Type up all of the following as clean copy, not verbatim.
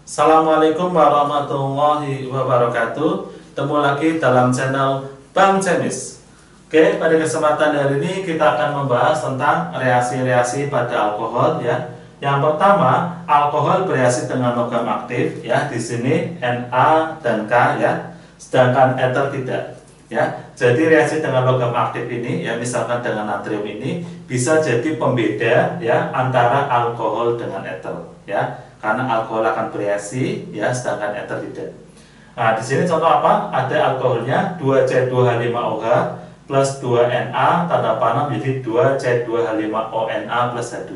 Assalamualaikum warahmatullahi wabarakatuh. Ketemu lagi dalam channel Bang Cemis. Oke, pada kesempatan hari ini kita akan membahas tentang reaksi-reaksi pada alkohol ya. Yang pertama, alkohol bereaksi dengan logam aktif ya. Di sini Na dan K ya. Sedangkan ether tidak ya. Jadi reaksi dengan logam aktif ini ya, misalkan dengan natrium ini bisa jadi pembeda ya antara alkohol dengan ether ya. Karena alkohol akan bereaksi ya, sedangkan ether tidak. Nah, di sini contoh apa? Ada alkoholnya 2C2H5OH plus 2Na tanda panah menjadi 2C2H5ONa plus H2.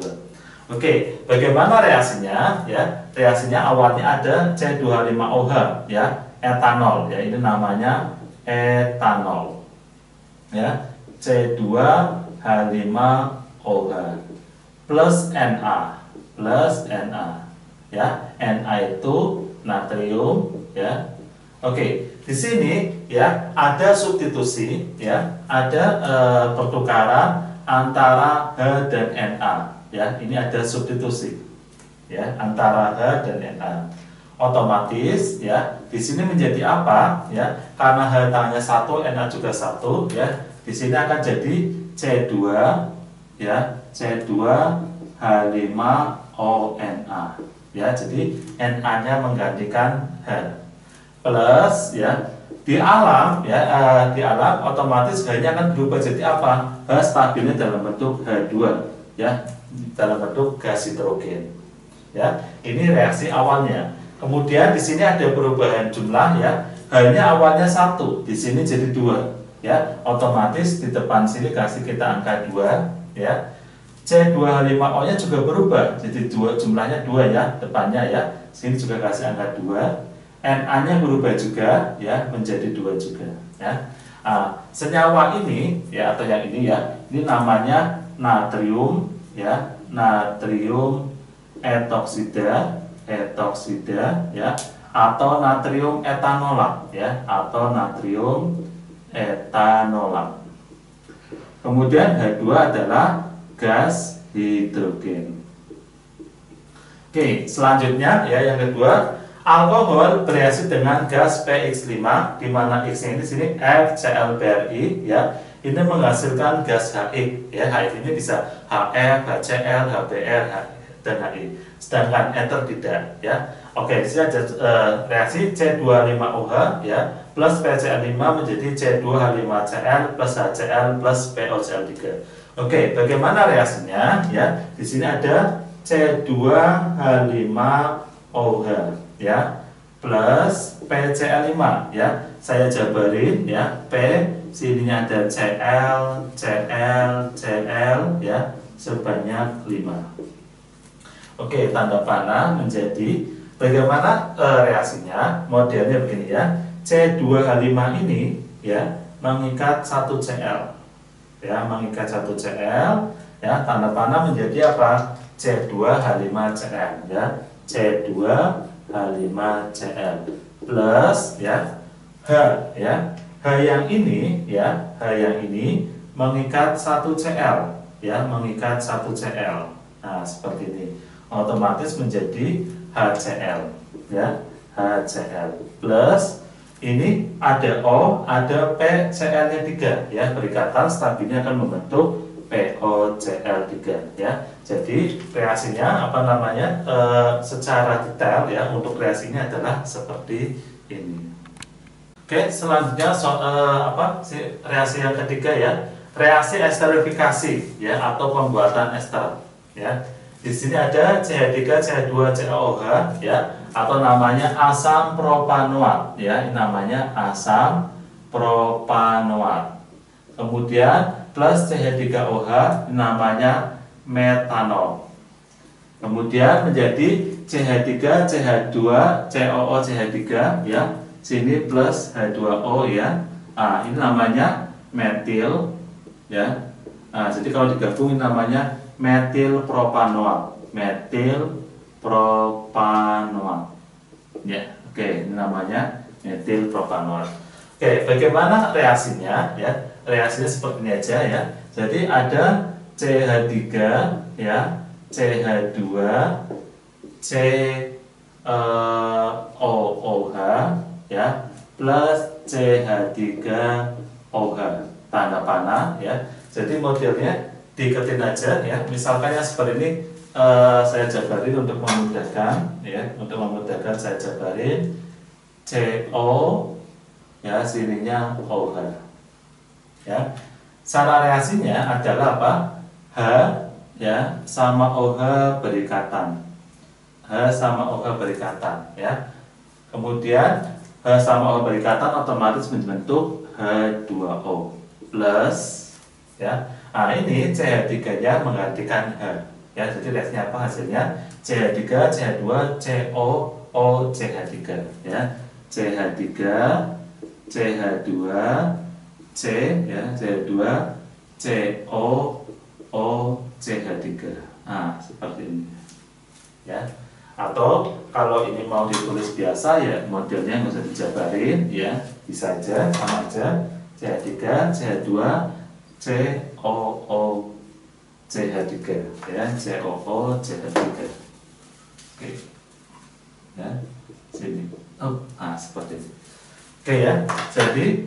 Oke, bagaimana reaksinya ya? Reaksinya awalnya ada C2H5OH ya, etanol ya. Ini namanya etanol. Ya, C2H5OH plus Na ya, Na itu natrium ya. Oke, di sini ya ada substitusi ya, ada pertukaran antara H dan Na ya. Ini ada substitusi ya antara H dan Na. Otomatis ya di sini menjadi apa ya? Karena H tangnya 1, Na juga 1 ya. Di sini akan jadi C2 ya, C2H5ONa. Ya, jadi Na-nya menggantikan H plus ya. Di alam ya, di alam otomatis H-nya akan berubah jadi apa? H stabilnya dalam bentuk H2 ya, dalam bentuk gas hidrogen. Ya, ini reaksi awalnya. Kemudian di sini ada perubahan jumlah ya. H-nya awalnya 1, di sini jadi 2 ya. Otomatis di depan sini kasih kita angka 2 ya. C2H5O nya juga berubah, jadi jumlahnya 2 ya, depannya ya. Sini juga kasih angka 2. Na nya berubah juga ya, menjadi 2 juga ya. Senyawa ini ya, atau yang ini ya, ini namanya natrium ya, natrium etoksida ya, atau natrium etanolat ya, atau natrium etanolat. Kemudian H2 adalah gas hidrogen. Oke, selanjutnya ya, yang kedua, alkohol bereaksi dengan gas PX5 di mana X-nya ini di sini FCl-BrI ya. Ini menghasilkan gas HX ya. HX ini bisa HF, HCl, HBr, dan HI. Sedangkan ether tidak ya. Oke, di sini ada reaksi C2H5OH ya plus PCl5 menjadi C2H5Cl plus HCl plus POCl3. Oke, bagaimana reaksinya ya? Di sini ada C2H5OH ya plus PCl5 ya. Saya jabarin ya, P sininya ada Cl, Cl, Cl ya, sebanyak 5. Oke, tanda panah menjadi bagaimana reaksinya? Modelnya begini ya. C2H5 ini ya mengikat 1 Cl. Ya, mengikat 1 Cl ya, tanda panah menjadi apa? C2H5Cl ya, C2H5Cl plus ya H ya, H yang ini ya, H yang ini mengikat 1 Cl ya, mengikat 1 Cl. Nah, seperti ini. Otomatis menjadi HCl ya, HCl plus ini ada O, ada P, Cl-nya 3 ya, perikatan stabilnya akan membentuk POCl3 ya. Jadi reaksinya apa namanya? Secara detail ya, untuk reaksinya adalah seperti ini. Oke, selanjutnya reaksi yang ketiga ya, reaksi esterifikasi ya, atau pembuatan ester ya. Di sini ada CH3, CH2, CaOH ya, atau namanya asam propanoat ya, ini namanya asam propanoat. Kemudian plus CH3OH namanya metanol. Kemudian menjadi CH3, CH2, COO, CH3 ya. Sini plus H2O ya. Ini namanya metil ya. Jadi kalau digabung ini namanya metil propanoat, metil propanoat. Ya, oke, ini namanya metil propanoat. Oke, bagaimana reaksinya ya? Reaksinya seperti ini aja ya. Jadi ada CH3 ya, CH2, C plus CH3OH. Tanda panah ya. Jadi modelnya diketin aja ya. Misalkan yang seperti ini saya jabarin untuk memudahkan ya. Untuk memudahkan saya jabarin CO ya, sininya OH. Ya. Cara reaksinya adalah apa? H ya sama OH berikatan. H sama OH berikatan ya. Kemudian H sama OH berikatan otomatis membentuk H2O plus ya. Nah, ini CH3-nya menggantikan H ya. Jadi reaksinya apa hasilnya? CH3, CH2, CO, O, CH3 ya. CH3, CH2, C ya, CH2, CO, O, CH3. Nah, seperti ini ya. Atau kalau ini mau ditulis biasa ya modelnya nggak usah dijabarin ya, bisa aja sama aja CH3, CH2, COO, CH3 ya, COO, CH3. Oke ya, sini. Nah seperti ini. Oke ya, jadi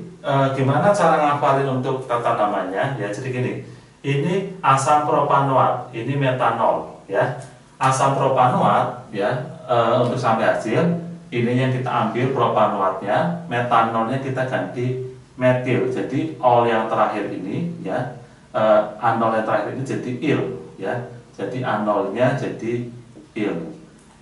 gimana cara ngapalin untuk tata namanya ya? Jadi gini, ini asam propanoat, ini metanol ya. Asam propanoat ya, untuk sampai hasil ini yang kita ambil propanoatnya, metanolnya kita ganti metil. Jadi ol yang terakhir ini ya, anol yang terakhir ini jadi il ya. Jadi anolnya jadi il.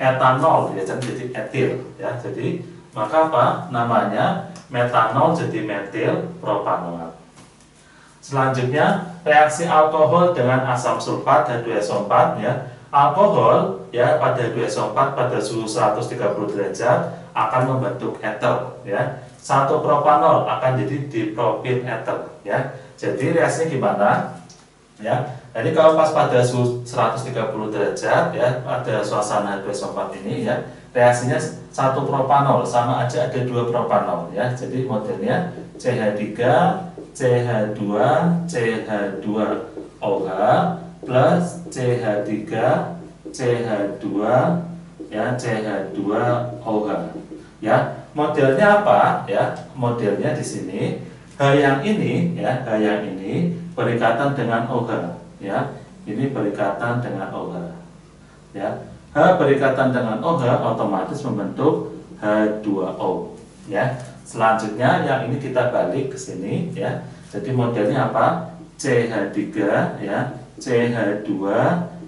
Etanol ya jadi etil ya. Jadi maka apa namanya? Metanol jadi metil propanoat. Selanjutnya reaksi alkohol dengan asam sulfat H2SO4 ya. Alkohol ya pada H2SO4 pada suhu 130 derajat akan membentuk eter ya. Satu propanol akan jadi dipropil eter ya. Jadi reaksinya gimana? Ya. Jadi kalau pas pada suhu 130 derajat ya pada suasana H2SO4 ini ya, reaksinya satu propanol sama aja ada dua propanol ya. Jadi modelnya CH3, CH2, CH2OH plus CH3, CH2 ya, CH2OH ya. Modelnya apa ya? Modelnya di sini H yang ini ya, H yang ini berikatan dengan OH ya. Ini berikatan dengan OH ya. H berikatan dengan OH otomatis membentuk H2O ya. Selanjutnya yang ini kita balik ke sini ya. Jadi modelnya apa? CH3 ya, CH2,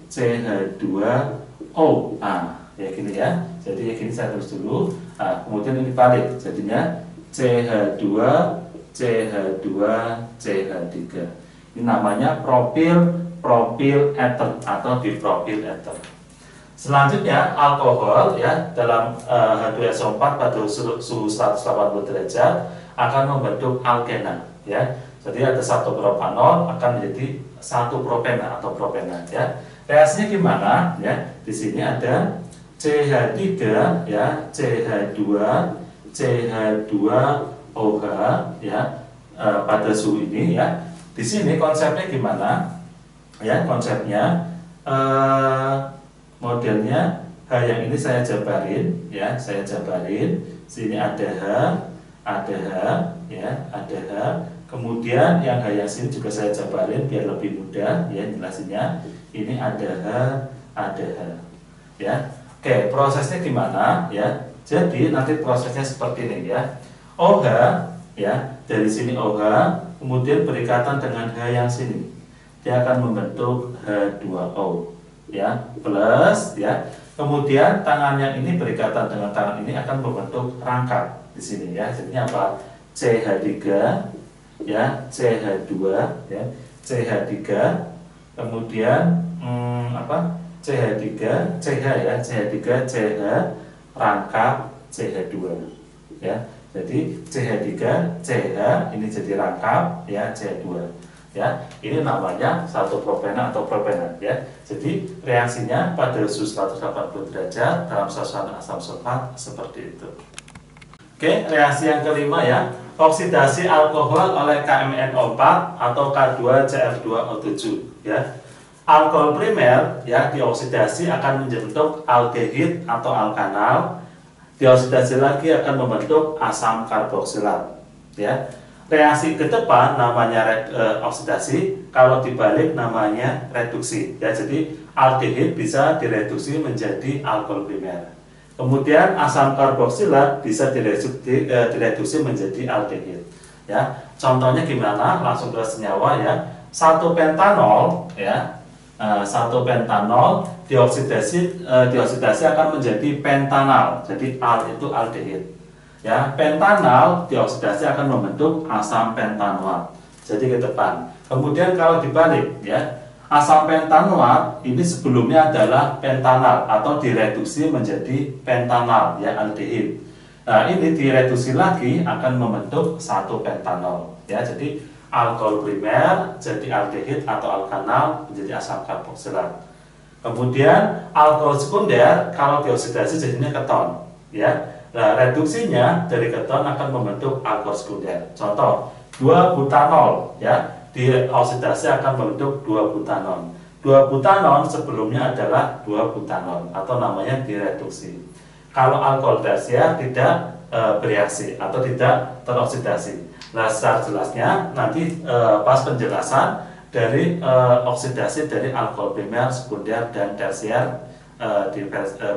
CH2O. Ya gini ya. Jadi ya gini saya tulis dulu. Kemudian ini balik. Jadinya CH2, CH2, CH3. Ini namanya propil ether atau dipropil ether. Selanjutnya alkohol ya dalam H2SO4 pada suhu 180 derajat akan membentuk alkena ya. Jadi ada satu propanol akan menjadi satu propena atau propena ya. Reaksinya gimana ya? Di sini ada CH3 ya, CH2, CH2OH ya pada suhu ini ya. Di sini konsepnya gimana? Ya, konsepnya modelnya H yang ini saya jabarin ya, saya jabarin. Sini ada H ya, ada H. Kemudian yang H yang sini juga saya jabarin biar lebih mudah ya jelasinnya. Ini ada H ya. Oke, prosesnya gimana ya? Jadi nanti prosesnya seperti ini ya. OH ya, dari sini OH kemudian berikatan dengan H yang sini. Dia akan membentuk H2O ya, plus ya. Kemudian tangannya ini berikatan dengan tangan ini akan membentuk rangkap di sini ya. Jadinya apa? CH3 ya, CH2 ya, CH3 kemudian CH3 CH ya, CH3 CH rangkap CH2 ya. Jadi CH3 CH ini jadi rangkap ya, CH2 ya. Ini namanya satu propena atau propena ya. Jadi reaksinya pada suhu 180 derajat dalam suasana asam sulfat seperti itu. Oke, reaksi yang kelima ya, oksidasi alkohol oleh KMnO4 atau K2CR2O7 ya. Alkohol primer ya dioksidasi akan membentuk aldehid atau alkanal. dioksidasi lagi akan membentuk asam karboksilat. Ya, reaksi ke depan namanya oksidasi, kalau dibalik namanya reduksi. Ya, jadi aldehid bisa direduksi menjadi alkohol primer. Kemudian asam karboksilat bisa direduksi menjadi aldehid. Ya, contohnya gimana? Langsung ke senyawa ya. Satu pentanol ya. Satu pentanol dioksidasi akan menjadi pentanal. Jadi al itu aldehid. Ya, pentanal dioksidasi akan membentuk asam pentanoat. Jadi ke depan. Kemudian kalau dibalik ya, asam pentanoat ini sebelumnya adalah pentanal atau direduksi menjadi pentanal ya, aldehid. Nah, ini direduksi lagi akan membentuk satu pentanol ya. Jadi alkohol primer jadi aldehid atau alkanal menjadi asam karboksilat. Kemudian alkohol sekunder kalau dioksidasi jadinya keton ya. Nah, reduksinya dari keton akan membentuk alkohol sekunder. Contoh, 2-butanol ya, dioksidasi akan membentuk 2-butanol. 2-butanol sebelumnya adalah 2-butanol atau namanya direduksi. Kalau alkohol tersier tidak bereaksi atau tidak teroksidasi. Nah, secara jelasnya nanti pas penjelasan dari oksidasi dari alkohol primer, sekunder, dan tersier di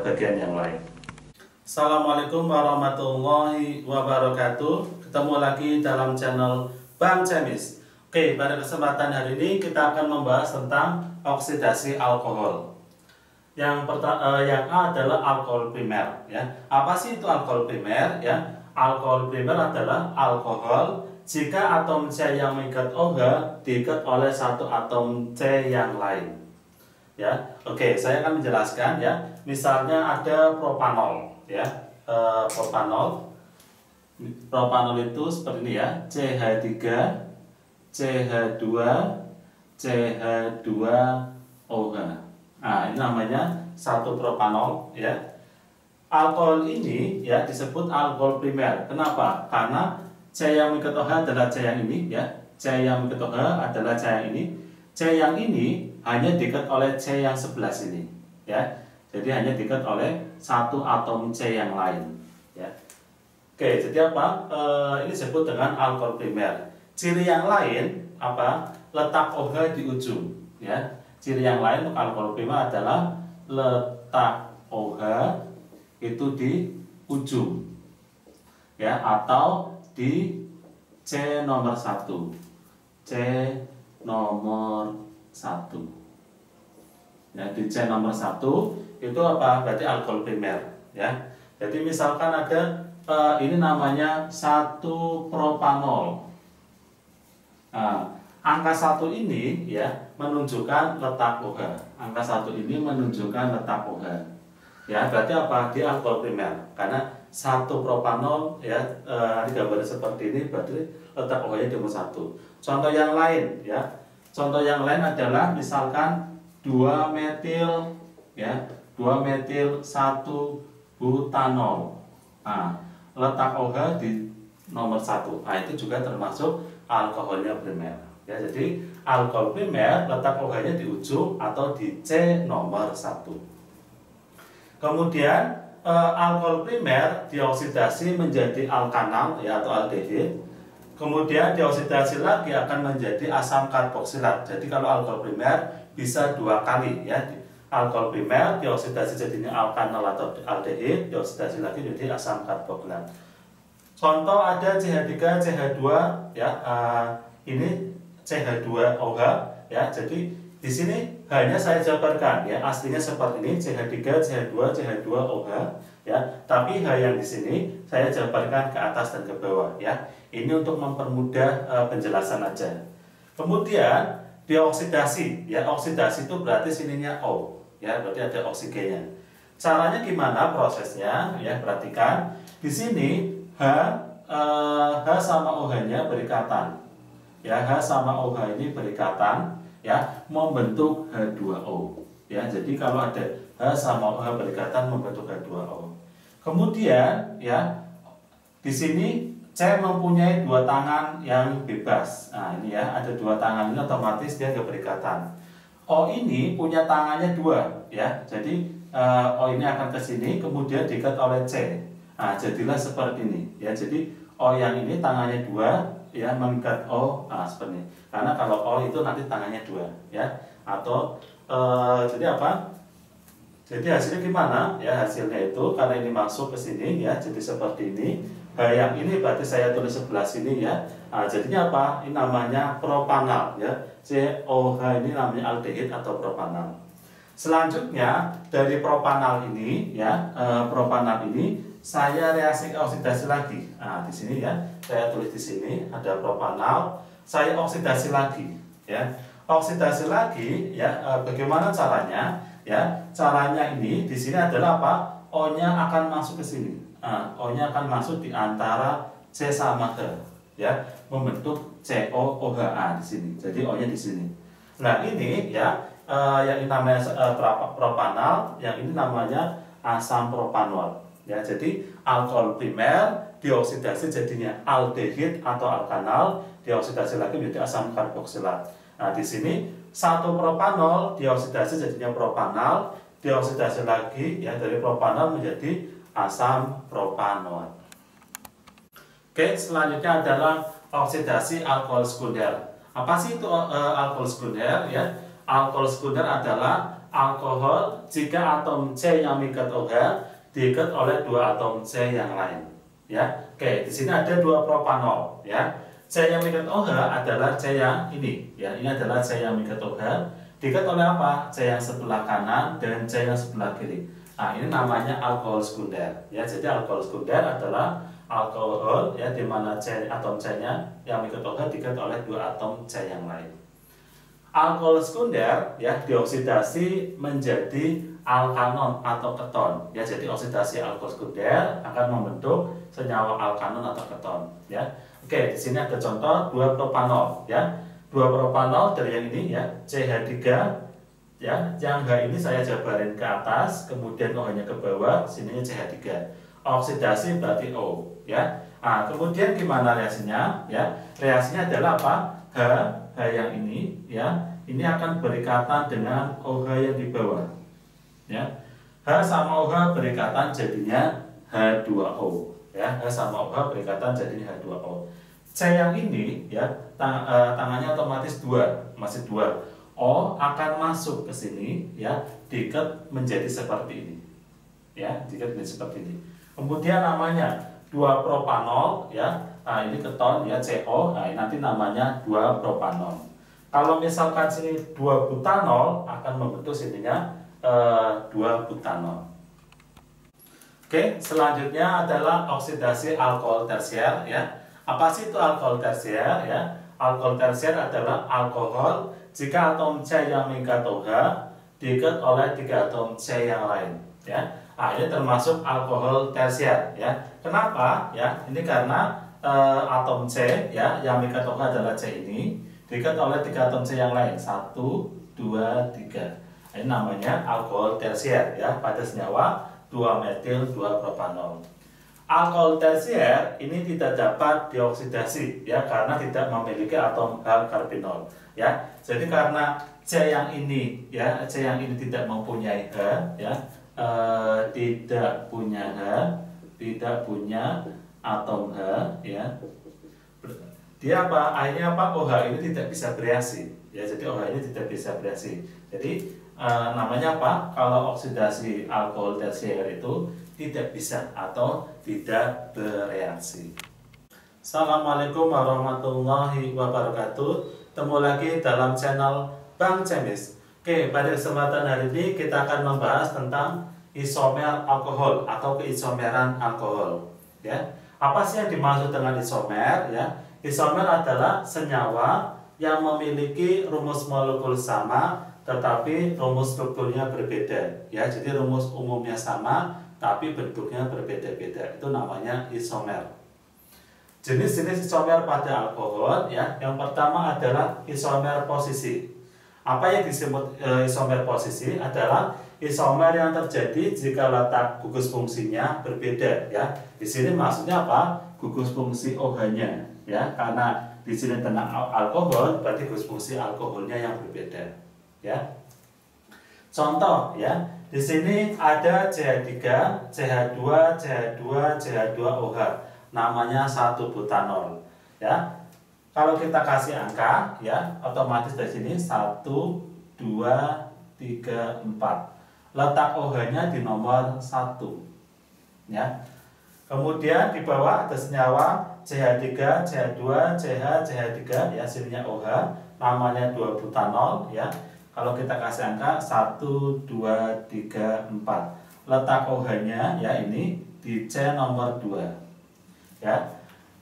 bagian yang lain. Assalamualaikum warahmatullahi wabarakatuh. Ketemu lagi dalam channel Bang Cemis. Oke, pada kesempatan hari ini kita akan membahas tentang oksidasi alkohol. Yang A adalah alkohol primer ya. Apa sih itu alkohol primer ya? Alkohol primer adalah alkohol jika atom C yang mengikat OH diikat oleh satu atom C yang lain. Ya, oke, saya akan menjelaskan ya. Misalnya ada propanol, ya, propanol itu seperti ini ya, CH3, CH2, CH2OH. Nah, ini namanya satu propanol, ya. Alkohol ini ya disebut alkohol primer. Kenapa? Karena C yang mengikat OH adalah C yang ini, ya. C yang mengikat OH adalah C yang ini. C yang ini hanya diikat oleh C yang sebelah sini, ya. Jadi hanya diikat oleh satu atom C yang lain, ya. Oke, jadi apa? Ini disebut dengan alkohol primer. Ciri yang lain apa? Letak OH di ujung, ya. Ciri yang lain untuk alkohol primer adalah letak OH itu di ujung, ya, atau di C nomor 1. C nomor 1. Ya, di C nomor 1 itu apa? Berarti alkohol primer, ya. Jadi misalkan ada ini namanya 1 propanol. Nah, angka 1 ini ya menunjukkan letak OH. Angka 1 ini menunjukkan letak OH. Ya, berarti apa? Di alkohol primer. Karena 1 propanol ya digambar seperti ini, berarti letak OH-nya di nomor 1. Contoh yang lain ya. Contoh yang lain adalah misalkan 2-metil ya, 2-metil 1-butanol. Nah, letak OH di nomor 1. Nah, itu juga termasuk alkoholnya primer. Ya, jadi alkohol primer letak OH-nya di ujung atau di C nomor 1. Kemudian alkohol primer dioksidasi menjadi alkanal ya atau aldehid. Kemudian dioksidasi lagi akan menjadi asam karboksilat. Jadi kalau alkohol primer bisa 2 kali ya. Alkohol primer dioksidasi jadinya alkanal atau aldehid, dioksidasi lagi jadi asam karboksilat. Contoh ada CH3, CH2 ya. Ini CH2OH ya. Jadi di sini hanya saya jabarkan ya, aslinya seperti ini CH3, CH2, CH2OH ya. Tapi H yang di sini saya jabarkan ke atas dan ke bawah ya. Ini untuk mempermudah penjelasan aja. Kemudian dioksidasi ya, oksidasi itu berarti sininya O ya, berarti ada oksigennya. Caranya gimana prosesnya ya? Perhatikan di sini H sama OH-nya berikatan. Ya, H sama OH ini berikatan ya, membentuk H2O. Ya, jadi kalau ada H sama OH berikatan membentuk H2O. Kemudian ya, di sini C mempunyai 2 tangan yang bebas. Nah, ini ya, ada 2 tangan ini otomatis dia nggak berikatan. O ini punya tangannya 2 ya. Jadi O ini akan ke sini kemudian diikat oleh C. Nah, jadilah seperti ini ya. Jadi O yang ini tangannya 2 ya mengikat O, seperti ini. Karena kalau O itu nanti tangannya 2 ya. Atau jadi apa? Jadi hasilnya gimana? Ya, hasilnya itu karena ini masuk ke sini ya, jadi seperti ini. H yang ini berarti saya tulis sebelah sini ya. Nah, jadinya apa? Ini namanya propanal ya. COH ini namanya aldehid atau propanal. Selanjutnya dari propanal ini ya, propanal ini saya reaksi oksidasi lagi. Nah, di sini ya, saya tulis di sini ada propanal, saya oksidasi lagi ya. Oksidasi lagi ya, bagaimana caranya? Ya, caranya ini di sini adalah apa? O-nya akan masuk ke sini. O-nya akan masuk di antara C sama H ya, membentuk COOH di sini. Jadi O-nya di sini. Nah, ini ya, yang ini namanya propanal, yang ini namanya asam propanol. Ya, jadi alkohol primer dioksidasi jadinya aldehid atau alkanal, dioksidasi lagi menjadi asam karboksilat. Nah, di sini satu propanol dioksidasi jadinya propanal, dioksidasi lagi ya dari propanol menjadi asam propanol. Oke, selanjutnya adalah oksidasi alkohol sekunder. Apa sih itu alkohol sekunder ya? Alkohol sekunder adalah alkohol jika atom C yang mengikat OH diikat oleh 2 atom C yang lain. Ya, oke, di sini ada 2 propanol. Ya, C yang mengikat OH adalah C yang ini. Ya, ini adalah C yang mengikat OH diikat oleh apa? C yang sebelah kanan dan C yang sebelah kiri. Nah, ini namanya alkohol sekunder. Ya, jadi alkohol sekunder adalah alkohol ya di mana C atom C-nya yang mengikat OH diikat oleh 2 atom C yang lain. Alkohol sekunder ya dioksidasi menjadi alkanon atau keton ya. Jadi oksidasi alkohol sekunder akan membentuk senyawa alkanon atau keton ya. Oke, di sini ada contoh 2 propanol ya. 2 propanol dari yang ini ya, CH3 ya. Yang H ini saya jabarin ke atas, kemudian OH-nya ke bawah, sininya CH3. Oksidasi berarti O ya. Nah, kemudian gimana reaksinya ya? Reaksinya adalah apa? H yang ini ya, ini akan berikatan dengan OH yang di bawah ya. H sama OH berikatan jadinya H2O ya. H sama OH berikatan jadinya H2O. C yang ini ya, tangannya otomatis 2, masih 2. O akan masuk ke sini ya, diikat menjadi seperti ini ya, diikat menjadi seperti ini. Kemudian namanya 2 propanol ya. Nah, ini keton ya, CO. Nah, ini nanti namanya 2 propanol. Kalau misalkan sini 2 butanol akan membentuk sininya 2 butanol. Oke, selanjutnya adalah oksidasi alkohol tersier ya. Apa sih itu alkohol tersier ya? Alkohol tersier adalah alkohol jika atom C yang mengikat OH diikat oleh 3 atom C yang lain ya. Nah, ini termasuk alkohol tersier ya. Kenapa ya? Ini karena atom C ya yang mengikat OH adalah C ini diikat oleh 3 atom C yang lain, 1, 2, 3. Ini namanya alkohol tersier ya, pada senyawa 2-metil 2-propanol. Alkohol tersier ini tidak dapat dioksidasi ya karena tidak memiliki atom H karbinol ya. Jadi karena C yang ini ya, C yang ini tidak mempunyai H ya, tidak punya H, tidak punya atom H ya. Dia apa? Akhirnya apa? OH ini tidak bisa bereaksi ya. Jadi OH ini tidak bisa bereaksi. Jadi namanya apa? Kalau oksidasi alkohol tersier itu tidak bisa atau tidak bereaksi. Assalamualaikum warahmatullahi wabarakatuh. Ketemu lagi dalam channel Bang Cemis. Oke, pada kesempatan hari ini kita akan membahas tentang isomer alkohol atau keisomeran alkohol ya. Apa sih yang dimaksud dengan isomer ya? Isomer adalah senyawa yang memiliki rumus molekul sama tetapi rumus strukturnya berbeda ya. Jadi rumus umumnya sama tapi bentuknya berbeda-beda. Itu namanya isomer. Jenis-jenis isomer pada alkohol ya. Yang pertama adalah isomer posisi. Apa yang disebut isomer posisi adalah isomer yang terjadi jika letak gugus fungsinya berbeda ya. Di sini maksudnya apa? Gugus fungsi OH-nya ya. Karena di sini tentang alkohol berarti gugus fungsi alkoholnya yang berbeda ya. Contoh ya, Di sini ada CH3, CH2, CH2, CH2OH. Namanya satu butanol. Ya. Kalau kita kasih angka, ya, otomatis dari sini 1, 2, 3, 4. Letak OH-nya di nomor 1. Ya. Kemudian di bawah ada senyawa CH3, CH2, CH, CH3, ya, sininya OH, namanya 2 butanol, ya. Kalau kita kasih angka 1, 2, 3, 4. Letak OH-nya, ya, ini di C nomor 2. Ya.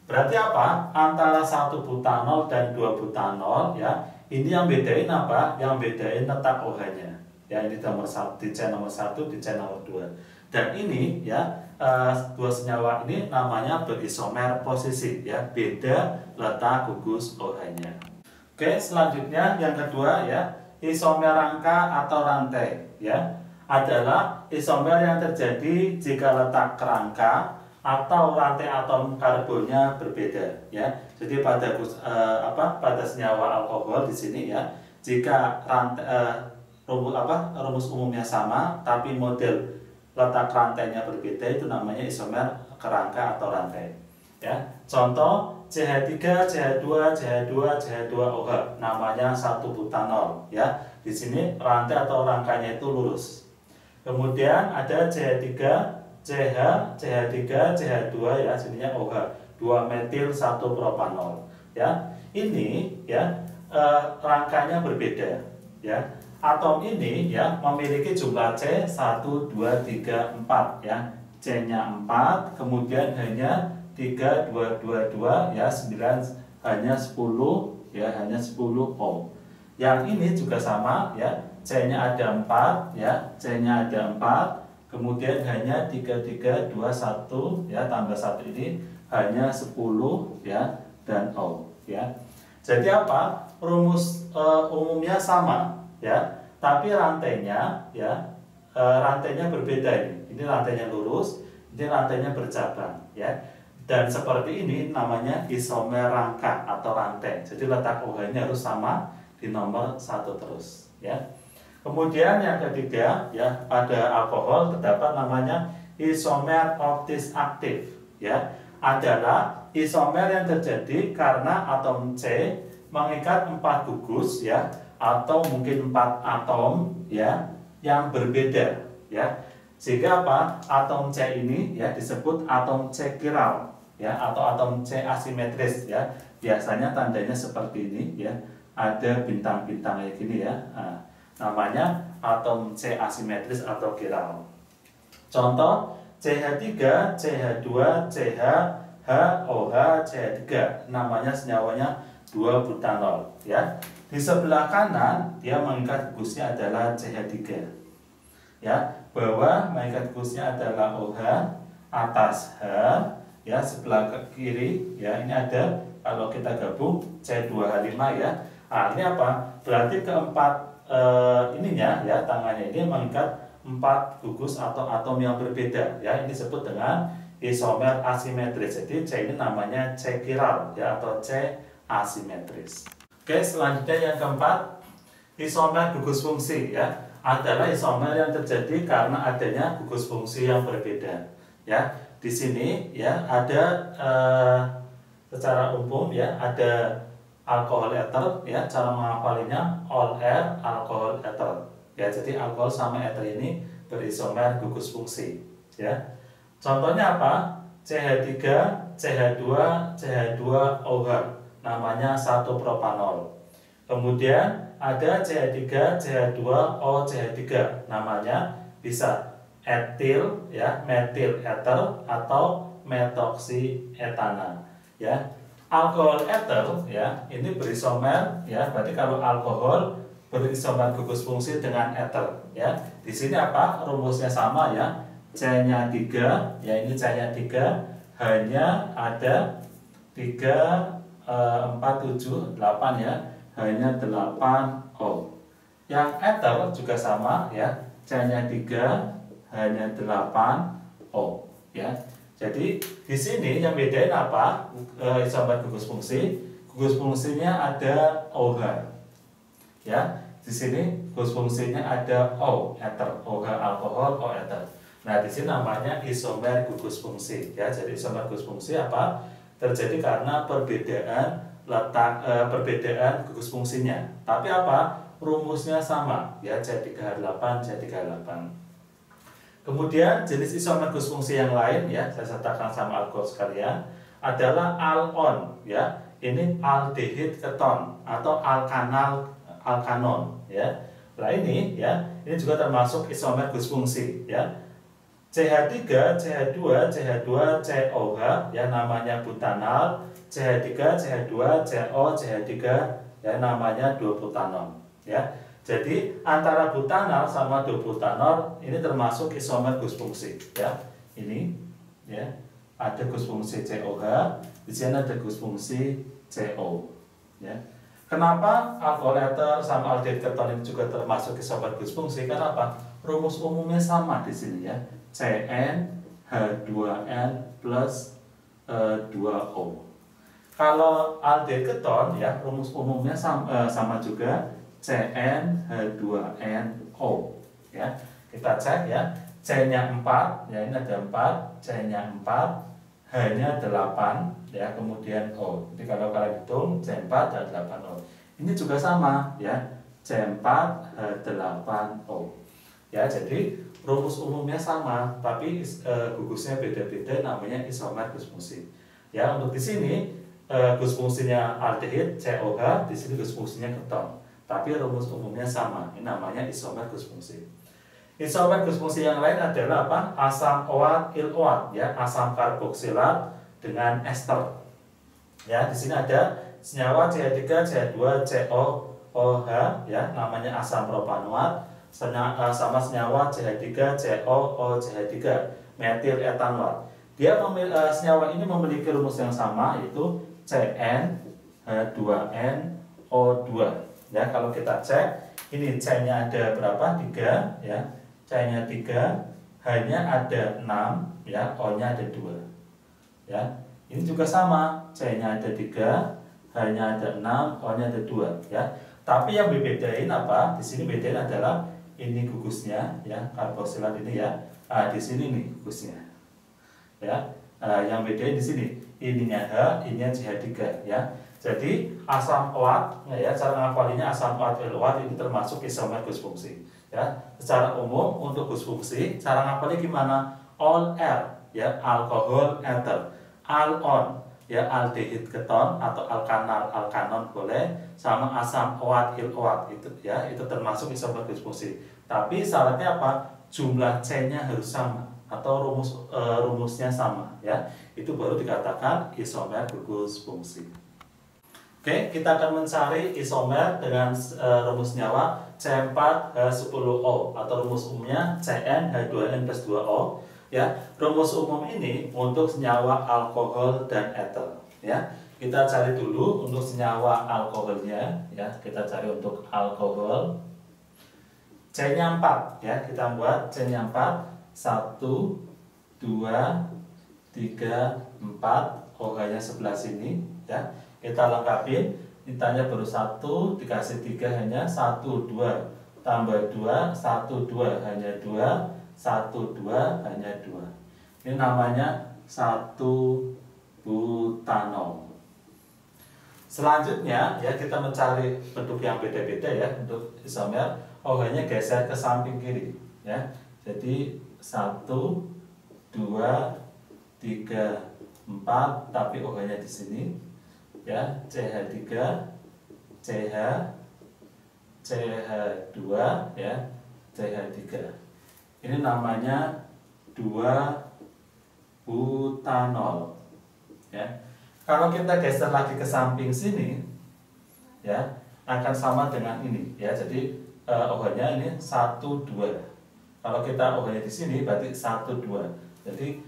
Berarti apa? Antara 1 butanol dan 2 butanol, ya. Ini yang bedain apa? Yang bedain letak OH-nya. Ya, ini nomor 1, di C nomor 1, di C nomor 2. Dan ini, ya, dua senyawa ini namanya berisomer posisi, ya, beda letak gugus OH-nya. Oke, selanjutnya yang kedua, ya, isomer rangka atau rantai, ya, adalah isomer yang terjadi jika letak kerangka atau rantai atom karbonnya berbeda, ya. Jadi pada senyawa alkohol di sini, ya, jika rantai rumus umumnya sama tapi model letak rantainya berbeda, itu namanya isomer kerangka atau rantai, ya. Contoh CH3, CH2, CH2, CH2OH, namanya satu butanol, ya. Di sini rantai atau rangkanya itu lurus. Kemudian ada CH3, CH, CH3, CH2, ya, sininya OH, 2 metil 1 propanol, ya. Ini, ya, rangkanya berbeda, ya. Atom ini, ya, memiliki jumlah C 1, 2, 3, 4, ya. C-nya 4, kemudian hanya 3, 2, 2, 2, ya, 9, hanya 10, ya, hanya 10 ohm. Yang ini juga sama, ya. C-nya ada 4, ya, C-nya ada 4, kemudian hanya 3, 3, 2, 1, ya, tambah 1 ini hanya 10, ya, dan ohm, ya. Jadi apa? Rumus umumnya sama, ya, tapi rantainya, ya, rantainya berbeda ini. Ini rantainya lurus, ini rantainya bercabang, ya. Dan seperti ini namanya isomer rangka atau rantai. Jadi letak OH-nya harus sama di nomor 1 terus, ya. Kemudian yang ketiga, ya, pada alkohol terdapat namanya isomer optis aktif, ya. Adalah isomer yang terjadi karena atom C mengikat 4 gugus, ya, atau mungkin 4 atom, ya, yang berbeda, ya. Sehingga apa? Atom C ini, ya, disebut atom C kiral, ya, atau atom C asimetris, ya. Biasanya tandanya seperti ini, ya. Ada bintang-bintang kayak gini, ya. Nah, namanya atom C asimetris atau kiral. Contoh CH3, CH2, CH, HOH, CH3, namanya senyawanya 2 butanol, ya. Di sebelah kanan dia mengikat gugusnya adalah CH3, ya. Bawah mengikat gugusnya adalah OH, atas H, ya. Sebelah ke kiri, ya, ini ada, kalau kita gabung C2H5, ya. Nah, ini apa? Berarti keempat ininya, ya, tangannya ini mengikat 4 gugus atau atom yang berbeda, ya. Ini disebut dengan isomer asimetris. Jadi C ini namanya C kiral, ya, atau C asimetris. Oke, selanjutnya yang keempat, isomer gugus fungsi, ya, adalah isomer yang terjadi karena adanya gugus fungsi yang berbeda, ya. Di sini, ya, ada secara umum, ya, ada alkohol ether, ya, cara menghafalinya all air alkohol ether, ya. Jadi alkohol sama ether ini berisomer gugus fungsi, ya. Contohnya apa? CH3, CH2, CH2OH, namanya 1 propanol. Kemudian ada CH3, CH2O, CH3, namanya bisa etil, ya, metil ether atau metoksietana, ya. Alkohol ether, ya, ini berisomer, ya. Berarti kalau alkohol berisomer gugus fungsi dengan ether, ya. Di sini apa? Rumusnya sama, ya. C-nya 3, ya, ini C-nya 3, hanya ada 3, 4, 7, 8, ya. Hanya 8 ohm. Yang ether juga sama, ya. C-nya 3, hanya 8 ohm, ya. Jadi di sini yang bedain apa? Isomer gugus fungsi. Gugus fungsinya ada OH. Ya, di sini gus fungsinya ada O, ether, OH alkohol, O ether. Nah, di sini namanya isomer gugus fungsi ya. Jadi isomer gugus fungsi apa? Terjadi karena perbedaan gugus fungsinya. Tapi apa? Rumusnya sama ya, C3H8, C3H8. Kemudian jenis isomer gugus fungsi yang lain ya, saya sertakan sama alkohol sekalian, adalah alon ya. Ini aldehid keton atau alkanon ya. Nah ini ya, ini juga termasuk isomer gugus fungsi ya. CH3, CH2, CH2, COH ya namanya butanal, CH3, CH2, CO, CH3 ya namanya duobutanol ya. Jadi antara butanal sama duobutanol ini termasuk isomer gugus fungsi ya. Ini ya, ada gugus fungsi COH, di sini ada gugus fungsi CO ya. Kenapa alkohol ether sama aldehid keton ini juga termasuk isomer gugus fungsi? Kenapa? Rumus umumnya sama di sini ya. CnH2n plus 2O. Kalau aldehid keton ya, rumus umumnya sama juga CnH2nO ya. Kita cek ya. C-nya 4, ya ini ada 4, C-nya 4, H-nya 8 ya, kemudian O. Jadi kalau kalian hitung C4 dan 8O. Ini juga sama ya, C4 H8O. Ya, jadi rumus umumnya sama, tapi gugusnya beda-beda, namanya isomer gugus fungsi. Ya, untuk di sini gugus fungsinya aldehid COH, di sini gugus fungsinya keton. Tapi rumus umumnya sama, ini namanya isomer gugus fungsi. Isomer gugus fungsi yang lain adalah apa? Asam OAT, il-OAT ya, asam karboksilat dengan ester. Ya, di sini ada senyawa CH3, CH2, CO, OH ya, namanya asam propanoat, sama senyawa CH3, CO, OCH3, metil etanoat. Senyawa ini memiliki rumus yang sama, yaitu CnH2nO2. Ya, kalau kita cek, ini C-nya ada berapa? 3 ya. C-nya 3, H-nya ada 6 ya, O-nya ada 2. Ya. Ini juga sama, C-nya ada 3, H-nya ada 6, O-nya ada 2 ya. Tapi yang dibedain apa? Di sini bedain adalah ini gugusnya ya, karboksilat ini ya. Di sini nih gugusnya. Ya. Yang bedain di sini, ininya H, ininya CH3 ya. Jadi asam OAT ya, cara ngafalinya asam OAT il-OAT ini termasuk isomer gugus fungsi. Ya, secara umum untuk gugus fungsi cara ngapalnya gimana? All R ya, alkohol ether, alon ya, aldehid keton atau alkanon boleh, sama asam OAT il-OAT itu ya, itu termasuk isomer gugus fungsi. Tapi syaratnya apa? Jumlah C-nya harus sama atau rumusnya sama ya. Itu baru dikatakan isomer gugus fungsi. Oke, kita akan mencari isomer dengan rumus senyawa C4H10O atau rumus umumnya CnH2n plus 2O ya. Rumus umum ini untuk senyawa alkohol dan ether ya. Kita cari dulu untuk senyawa alkoholnya ya. Kita cari untuk alkohol. C-nya 4 ya, kita buat C-nya 4, 1 2 3 4, OH-nya sebelah sini ya. Kita lengkapin, ditanya baru 1, dikasih 3 hanya 1, 2, tambah 2, 1, 2, hanya 2, 1, 2, hanya 2. Ini namanya 1 butanol. Selanjutnya ya, kita mencari bentuk yang beda-beda ya untuk isomer. OH-nya geser ke samping kiri ya. Jadi 1, 2, 3, 4, tapi OH-nya di sini. Ya, CH3, CH, CH2 ya, CH3. Ini namanya 2 butanol ya. Kalau kita geser lagi ke samping sini ya, akan sama dengan ini ya. Jadi OH-nya ini 1, 2. Kalau kita OH-nya di sini berarti 1, 2. Jadi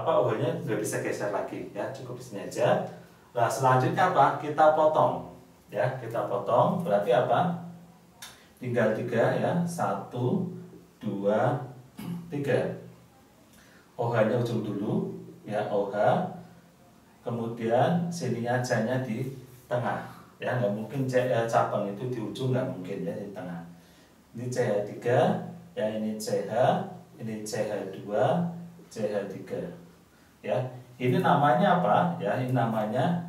OH-nya nggak bisa geser lagi ya, cukup di sini aja. Nah, selanjutnya apa? Kita potong ya, kita potong berarti apa? Tinggal 3 ya, 1, 2, 3. OH-nya ujung dulu ya, OH. Kemudian sininya C-nya di tengah ya, nggak mungkin cabang itu di ujung, nggak mungkin ya, di tengah. Ini CH3, yang ini CH, ini CH2, CH3. Ya, ini namanya apa? Ya, ini namanya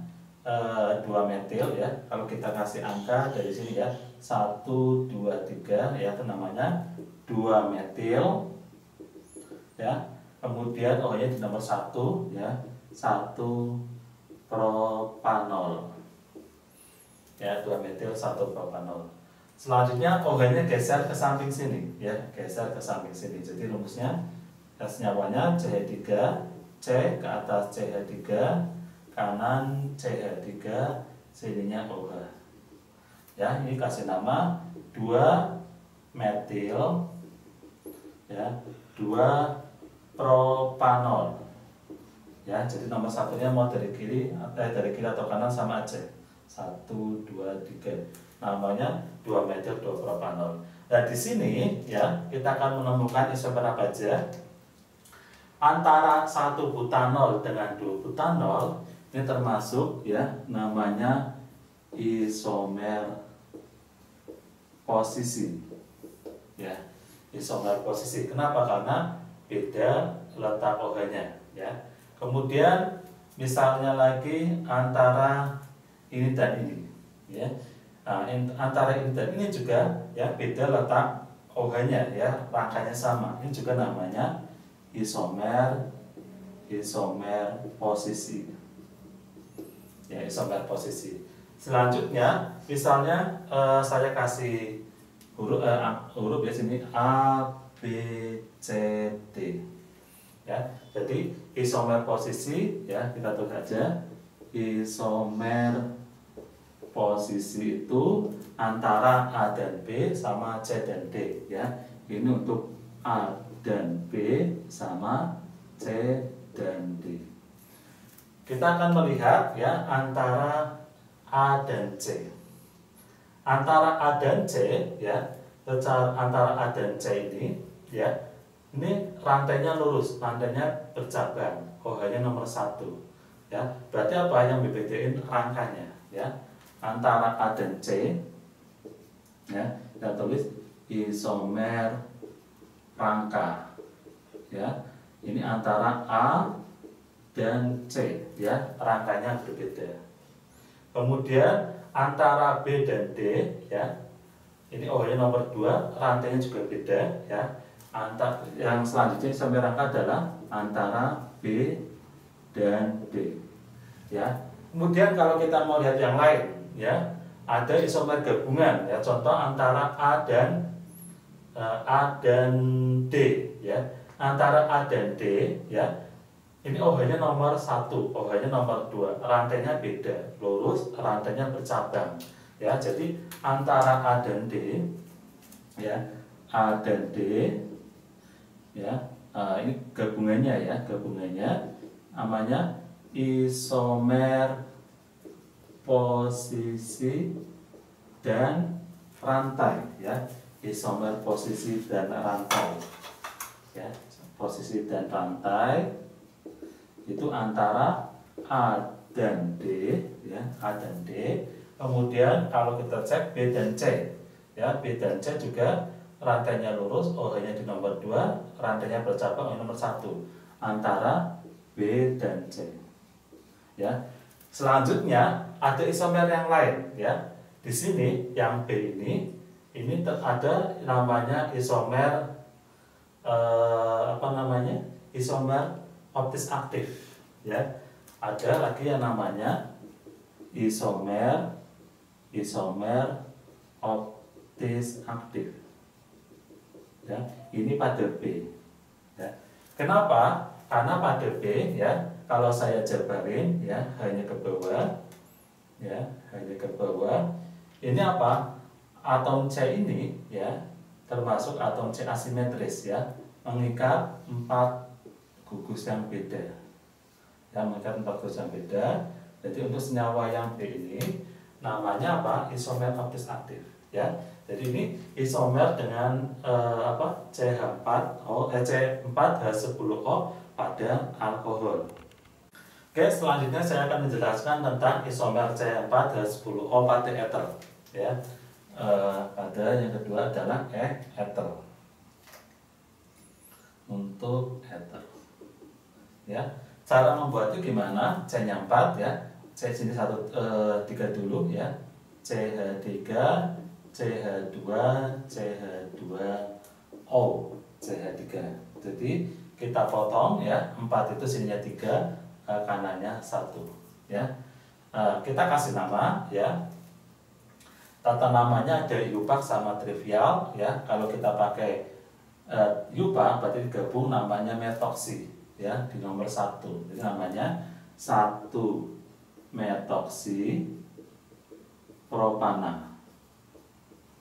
2 metil ya. Kalau kita kasih angka dari sini ya, 1, 2, 3 ya, itu namanya 2 metil ya. Kemudian OH-nya di nomor 1 ya, 1 propanol. Ya, 2 metil 1 propanol. Selanjutnya OH-nya geser ke samping sini ya, geser ke samping sini. Jadi rumusnya senyawanya CH3, C ke atas CH3, kanan CH3, sininya OH. Ya, ini kasih nama 2 metil ya, 2 propanol. Ya, jadi nomor satunya mau dari kiri atau kanan sama aja. 1, 2, 3. Namanya 2 metil 2 propanol. Nah, di sini ya, kita akan menemukan isomer apa aja. Antara 1 butanol dengan 2 butanol ini termasuk ya, namanya isomer posisi. Ya, isomer posisi. Kenapa? Karena beda letak OH-nya ya. Kemudian misalnya lagi antara ini dan ini ya. Nah, antara ini dan ini juga ya, beda letak OH-nya ya, rangkanya sama. Ini juga namanya isomer posisi. Ya, isomer posisi. Selanjutnya misalnya saya kasih huruf ya, sini A, B, C, D. Ya, jadi isomer posisi ya, kita tulis aja isomer posisi itu antara A dan B sama C dan D ya. Ini untuk A dan B sama C dan D. Kita akan melihat ya, antara A dan C. Antara A dan C ya, antara A dan C ini ya, ini rantainya lurus, rantainya bercabang, OH-nya nomor 1 ya. Berarti apa yang membedain rangkanya ya, antara A dan C ya, kita tulis isomer rangka ya. Ini antara A dan C ya, rangkanya berbeda. Kemudian antara B dan D ya, ini OH-nya nomor 2, rantainya juga beda ya. Yang selanjutnya isomer rangka adalah antara B dan D ya. Kemudian kalau kita mau lihat yang lain ya, ada isomer gabungan ya, contoh antara A dan D ya. Antara A dan D ya, ini OH-nya nomor 1, OH-nya nomor 2, rantainya beda, lurus, rantainya bercabang ya. Jadi antara A dan D ya, A dan D ya, ini gabungannya ya, gabungannya namanya isomer posisi dan rantai ya, isomer posisi dan rantai ya. Posisi dan rantai itu antara A dan D ya, A dan D. Kemudian kalau kita cek B dan C ya, B dan C juga rantainya lurus, OH-nya di nomor 2, rantainya bercabang nomor 1 antara B dan C ya. Selanjutnya ada isomer yang lain ya. Di sini yang B ini ada namanya isomer isomer optis aktif ya. Ada lagi yang namanya isomer optis aktif ya. Ini pada B ya. Kenapa? Karena pada B ya, kalau saya jabarin ya, hanya ke bawah ya, hanya ke bawah. Ini apa? Atom C ini ya, termasuk atom C asimetris ya, mengikat 4 gugus yang beda ya, mengikat 4 gugus yang beda. Jadi untuk senyawa yang B ini namanya apa? Isomer optis aktif ya. Jadi ini isomer dengan C4H10O pada alkohol. Oke, selanjutnya saya akan menjelaskan tentang isomer C4H10O pada eter ya. pada yang kedua adalah ether. Untuk ether. Ya. Cara membuatnya gimana? C-nya 4 ya. C sini 3 dulu ya. CH3, CH2, CH2O, CH3. Jadi kita potong ya, 4 itu sininya 3, kanannya 1 ya. Kita kasih nama ya. Tata namanya ada yupak sama trivial ya. Kalau kita pakai yupak berarti digabung namanya metoksi ya di nomor 1. Jadi namanya 1 metoksi propana.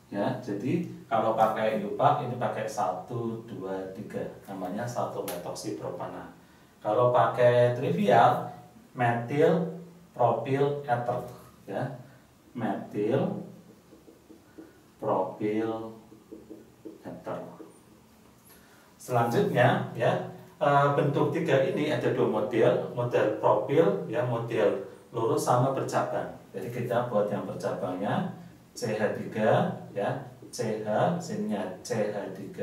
Ya, jadi kalau pakai yupak ini pakai 1 2 3 namanya 1 metoksi propana. Kalau pakai trivial metil propil ether ya. Metil propil ether. Selanjutnya ya, bentuk 3 ini ada 2 model propil ya, model lurus sama bercabang. Jadi kita buat yang bercabangnya CH3 ya, CH sininya CH3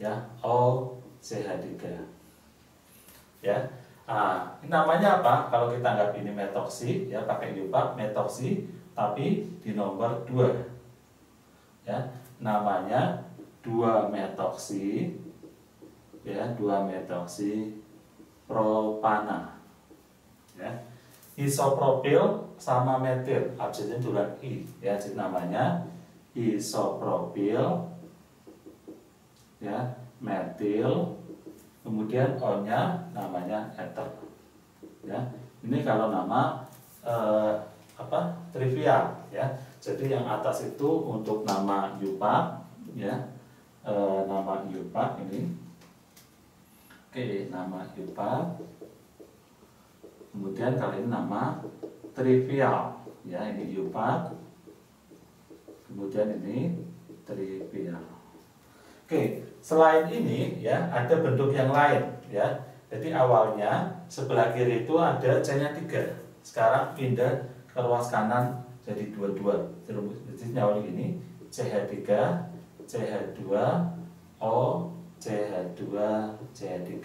ya, O CH3 ya. Ini namanya apa? Kalau kita anggap ini metoksi ya, pakai yupak metoksi tapi di nomor 2 ya, namanya 2 metoksi ya, 2 metoksi propana ya. Isopropil sama metil abjadnya tulang I ya, jadi namanya isopropil ya, metil, kemudian O-nya namanya ether ya. Ini kalau nama trivial ya. Jadi yang atas itu untuk nama yupak ya, nama yupak ini. Oke, nama yupak. Kemudian kali ini nama trivial ya, ini yupak. Kemudian ini trivial. Oke, selain ini ya ada bentuk yang lain ya. Jadi awalnya sebelah kiri itu ada C-nya 3. Sekarang pindah ke ruas kanan jadi 2 Jadi nyawal ini CH3, CH2, O, CH2, CH3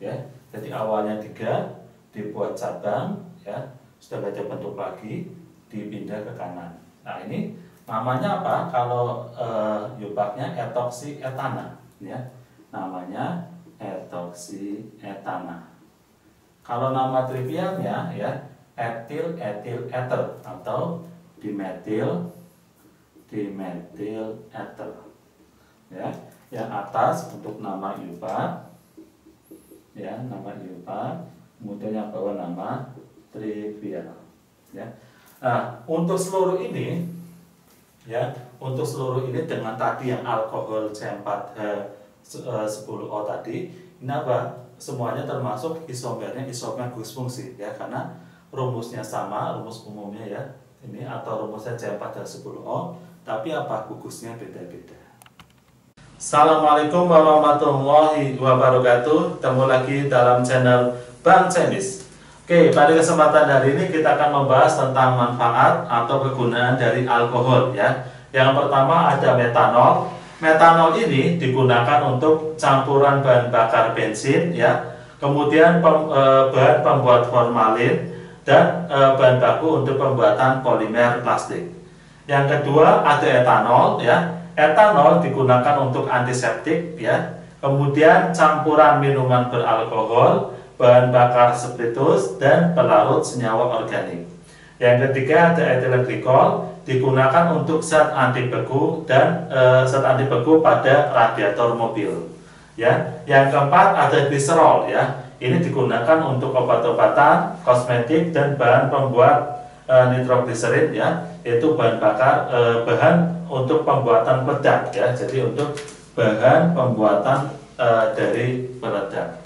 ya. Jadi awalnya 3 dibuat cabang ya, sudah baca bentuk lagi dipindah ke kanan. Nah ini namanya apa? Kalau yupaknya etoksi etana ya, namanya etoksi etana. Kalau nama trivialnya ya etil etil ether atau dimetil ether ya. Yang atas untuk nama yupak ya, nama yupak. Kemudian yang bawah nama trivial ya. Nah, untuk seluruh ini ya, untuk seluruh ini dengan tadi yang alkohol C4H10O tadi, ini apa? Semuanya termasuk isomernya isomer gugus fungsi ya, karena rumusnya sama, rumus umumnya ya. Ini atau rumusnya C4H10O, tapi apa? Gugusnya beda-beda. Assalamualaikum warahmatullahi wabarakatuh. Ketemu lagi dalam channel Bang Cemis. Oke, pada kesempatan hari ini kita akan membahas tentang manfaat atau kegunaan dari alkohol ya. Yang pertama ada metanol. Metanol ini digunakan untuk campuran bahan bakar bensin ya. Kemudian bahan pembuat formalin dan bahan baku untuk pembuatan polimer plastik. Yang kedua ada etanol ya. Etanol digunakan untuk antiseptik ya. Kemudian campuran minuman beralkohol, bahan bakar spiritus dan pelarut senyawa organik. Yang ketiga ada etilen glikol, digunakan untuk zat anti beku dan zat anti beku pada radiator mobil. Ya, yang keempat ada gliserol ya. Ini digunakan untuk obat-obatan, kosmetik dan bahan pembuat nitrogliserin ya, yaitu bahan bakar bahan untuk pembuatan peledak ya. Jadi untuk bahan pembuatan dari peledak.